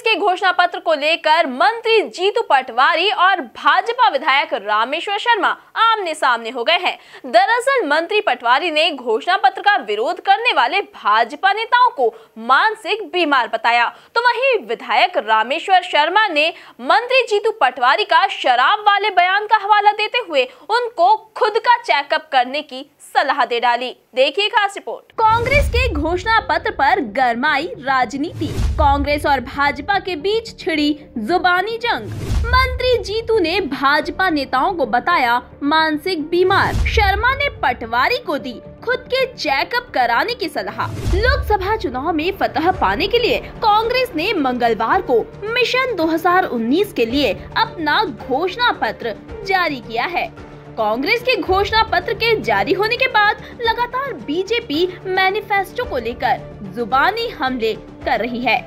कांग्रेस के घोषणा पत्र को लेकर मंत्री जीतू पटवारी और भाजपा विधायक रामेश्वर शर्मा आमने सामने हो गए हैं। दरअसल मंत्री पटवारी ने घोषणा पत्र का विरोध करने वाले भाजपा नेताओं को मानसिक बीमार बताया, तो वहीं विधायक रामेश्वर शर्मा ने मंत्री जीतू पटवारी का शराब वाले बयान का हवाला देते हुए उनको खुद का चेकअप करने की सलाह दे डाली। देखिए खास रिपोर्ट। कांग्रेस के घोषणा पत्र पर गरमाई राजनीति, कांग्रेस और भाजपा के बीच छिड़ी जुबानी जंग। मंत्री जीतू ने भाजपा नेताओं को बताया मानसिक बीमार। शर्मा ने पटवारी को दी खुद के चेकअप कराने की सलाह। लोकसभा चुनाव में फतह पाने के लिए कांग्रेस ने मंगलवार को मिशन 2019 के लिए अपना घोषणा पत्र जारी किया है। कांग्रेस के घोषणा पत्र के जारी होने के बाद लगातार बीजेपी मैनिफेस्टो को लेकर जुबानी हमले कर रही है।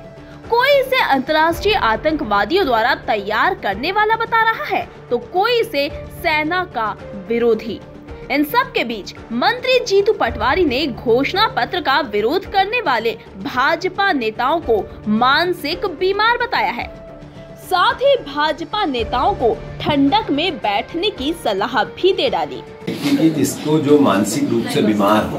कोई इसे अंतर्राष्ट्रीय आतंकवादियों द्वारा तैयार करने वाला बता रहा है, तो कोई इसे सेना का विरोधी। इन सब के बीच मंत्री जीतू पटवारी ने घोषणा पत्र का विरोध करने वाले भाजपा नेताओं को मानसिक बीमार बताया है। साथ ही भाजपा नेताओं को ठंडक में बैठने की सलाह भी दे डाली। कि जिसको जो मानसिक रूप से बीमार हो,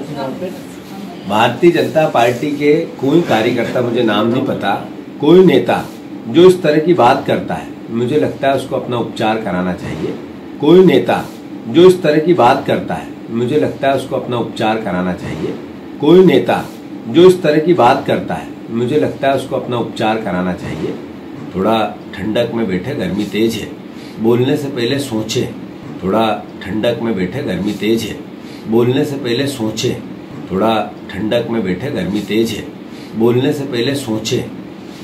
भारतीय जनता पार्टी के कोई कार्यकर्ता, मुझे नाम नहीं पता, कोई नेता जो इस तरह की बात करता है, मुझे लगता है उसको अपना उपचार कराना चाहिए। कोई नेता जो इस तरह की बात करता है, मुझे लगता है उसको अपना उपचार कराना चाहिए। कोई नेता जो इस तरह की बात करता है, मुझे लगता है उसको अपना उपचार कराना चाहिए। थोड़ा ठंडक में बैठे, गर्मी तेज है, बोलने से पहले सोचे। थोड़ा ठंडक में बैठे, गर्मी तेज है, बोलने से पहले सोचे। थोड़ा ठंडक में बैठे, गर्मी तेज है, बोलने से पहले सोचे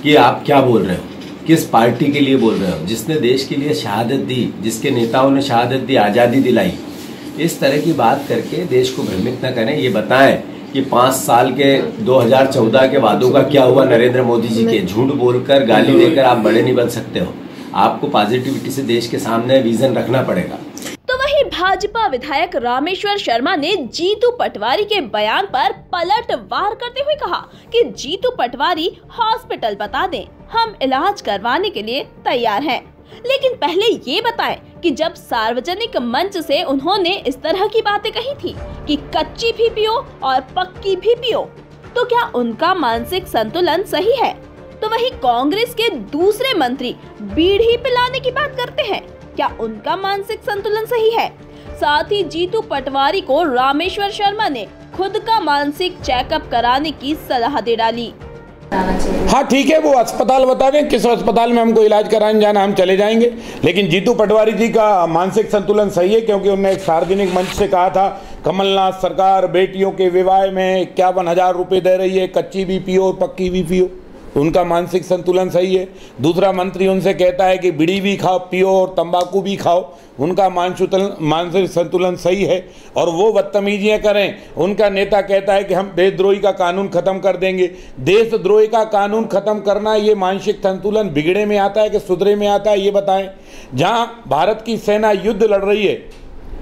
कि आप क्या बोल रहे हो, किस पार्टी के लिए बोल रहे हो, जिसने देश के लिए शहादत दी, जिसके नेताओं ने शहादत दी, आजादी दिलाई। इस तरह की बात करके देश को भ्रमित न करें। ये बताएं कि 5 साल के 2014 के वादों का क्या हुआ नरेंद्र मोदी जी के। झूठ बोलकर, गाली देकर आप बड़े नहीं बन सकते हो। आपको पॉजिटिविटी से देश के सामने विजन रखना पड़ेगा। तो वहीं भाजपा विधायक रामेश्वर शर्मा ने जीतू पटवारी के बयान पर पलटवार करते हुए कहा कि जीतू पटवारी हॉस्पिटल बता दें, हम इलाज करवाने के लिए तैयार हैं। लेकिन पहले ये बताएं कि जब सार्वजनिक मंच से उन्होंने इस तरह की बातें कही थी कि कच्ची भी पियो और पक्की भी पियो, तो क्या उनका मानसिक संतुलन सही है? तो वहीं कांग्रेस के दूसरे मंत्री बीड़ी पिलाने की बात करते हैं, क्या उनका मानसिक संतुलन सही है? साथ ही जीतू पटवारी को रामेश्वर शर्मा ने खुद का मानसिक चेकअप कराने की सलाह दे डाली। हाँ ठीक है, वो अस्पताल बता दें, किस अस्पताल में हमको इलाज कराने जाना, हम चले जाएंगे। लेकिन जीतू पटवारी जी का मानसिक संतुलन सही है, क्योंकि उन्होंने एक सार्वजनिक मंच से कहा था कमलनाथ सरकार बेटियों के विवाह में 51,000 रुपये दे रही है, कच्ची भी पियो पक्की भी पियो। उनका मानसिक संतुलन सही है। दूसरा मंत्री उनसे कहता है कि बीड़ी भी खाओ पियो और तंबाकू भी खाओ, उनका मानसिक संतुलन सही है। और वो बदतमीजियाँ करें, उनका नेता कहता है कि हम देशद्रोही का कानून खत्म कर देंगे। देशद्रोही का कानून खत्म करना, ये मानसिक संतुलन बिगड़े में आता है कि सुधरे में आता है, ये बताएं। जहाँ भारत की सेना युद्ध लड़ रही है,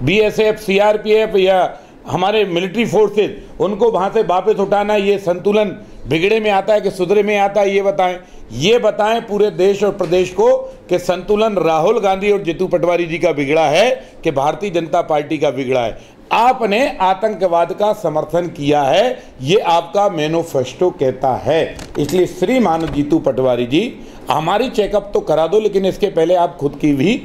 BSF, CRPF या हमारे मिलिट्री फोर्सेज, उनको वहाँ से वापस उठाना, ये संतुलन बिगड़े में आता है कि सुधरे में आता है, ये बताएं। ये बताएं पूरे देश और प्रदेश को कि संतुलन राहुल गांधी और जीतू पटवारी जी का बिगड़ा है कि भारतीय जनता पार्टी का बिगड़ा है। आपने आतंकवाद का समर्थन किया है, ये आपका मैनिफेस्टो कहता है। इसलिए श्रीमान जीतू पटवारी जी, हमारी चेकअप तो करा दो, लेकिन इसके पहले आप खुद की भी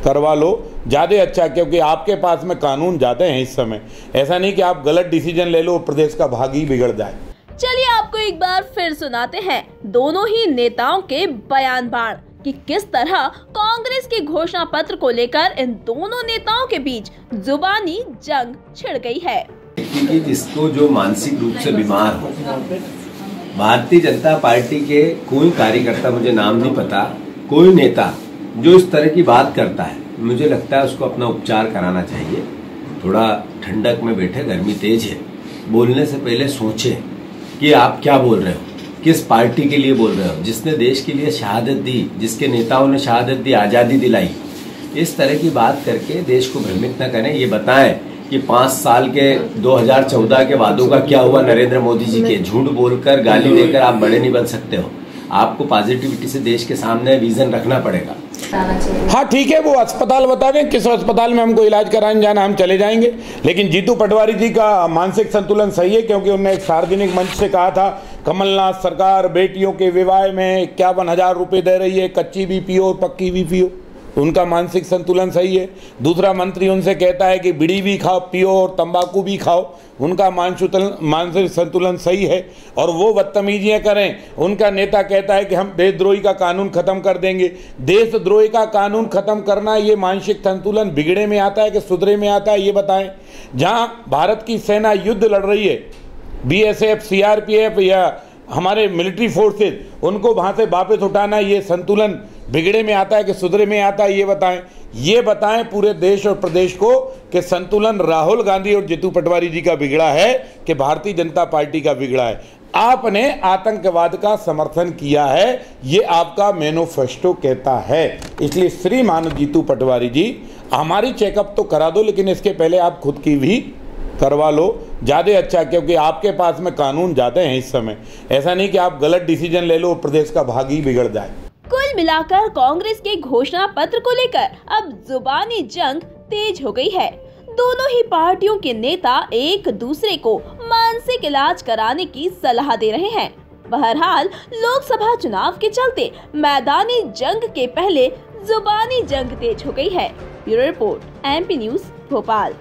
करवा लो, ज़्यादा अच्छा, क्योंकि आपके पास में कानून ज़्यादा हैं इस समय। ऐसा नहीं कि आप गलत डिसीजन ले लो, प्रदेश का भाग ही बिगड़ जाए। चलिए आपको एक बार फिर सुनाते हैं दोनों ही नेताओं के बयान बाण कि किस तरह कांग्रेस के घोषणा पत्र को लेकर इन दोनों नेताओं के बीच जुबानी जंग छिड़ गई है। कि जिसको जो मानसिक रूप से बीमार हो, भारतीय जनता पार्टी के कोई कार्यकर्ता, मुझे नाम नहीं पता, कोई नेता जो इस तरह की बात करता है, मुझे लगता है उसको अपना उपचार कराना चाहिए। थोड़ा ठंडक में बैठे, गर्मी तेज है, बोलने से पहले सोचे कि आप क्या बोल रहे हो, किस पार्टी के लिए बोल रहे हो, जिसने देश के लिए शहादत दी, जिसके नेताओं ने शहादत दी, आजादी दिलाई। इस तरह की बात करके देश को भ्रमित न करें। ये बताएं कि 5 साल के 2014 के वादों का क्या हुआ नरेंद्र मोदी जी के। झूठ बोलकर, गाली देकर आप बड़े नहीं बन सकते हो। आपको पॉजिटिविटी से देश के सामने विजन रखना पड़ेगा। हाँ ठीक है, वो अस्पताल बता दें किस अस्पताल में हमको इलाज कराने जाना, हम चले जाएंगे। लेकिन जीतू पटवारी जी का मानसिक संतुलन सही है, क्योंकि उन्होंने एक सार्वजनिक मंच से कहा था कमलनाथ सरकार बेटियों के विवाह में 51,000 रुपये दे रही है, कच्ची भी पियो और पक्की भी पियो। उनका मानसिक संतुलन सही है। दूसरा मंत्री उनसे कहता है कि बीड़ी भी खाओ पियो और तंबाकू भी खाओ, उनका मानसिक संतुलन सही है। और वो बदतमीजियाँ करें, उनका नेता कहता है कि हम देशद्रोही का कानून खत्म कर देंगे। देशद्रोही का कानून खत्म करना ये मानसिक संतुलन बिगड़े में आता है कि सुधरे में आता है, ये बताएं। जहाँ भारत की सेना युद्ध लड़ रही है, BSF CRPF या हमारे मिलिट्री फोर्सेज, उनको वहाँ से वापस उठाना ये संतुलन बिगड़े में आता है कि सुधरे में आता है, ये बताएं। ये बताएं पूरे देश और प्रदेश को कि संतुलन राहुल गांधी और जीतू पटवारी जी का बिगड़ा है कि भारतीय जनता पार्टी का बिगड़ा है। आपने आतंकवाद का समर्थन किया है, ये आपका मैनिफेस्टो कहता है। इसलिए श्रीमान जीतू पटवारी जी, हमारी चेकअप तो करा दो, लेकिन इसके पहले आप खुद की भी करवा लो, ज़्यादा अच्छा, क्योंकि आपके पास में कानून ज़्यादा हैं इस समय। ऐसा नहीं कि आप गलत डिसीजन ले लो, प्रदेश का भाग्य ही बिगड़ जाए। कुल मिलाकर कांग्रेस के घोषणा पत्र को लेकर अब जुबानी जंग तेज हो गई है। दोनों ही पार्टियों के नेता एक दूसरे को मानसिक इलाज कराने की सलाह दे रहे हैं। बहरहाल लोकसभा चुनाव के चलते मैदानी जंग के पहले जुबानी जंग तेज हो गई है। Bureau report, MP news, Bhopal.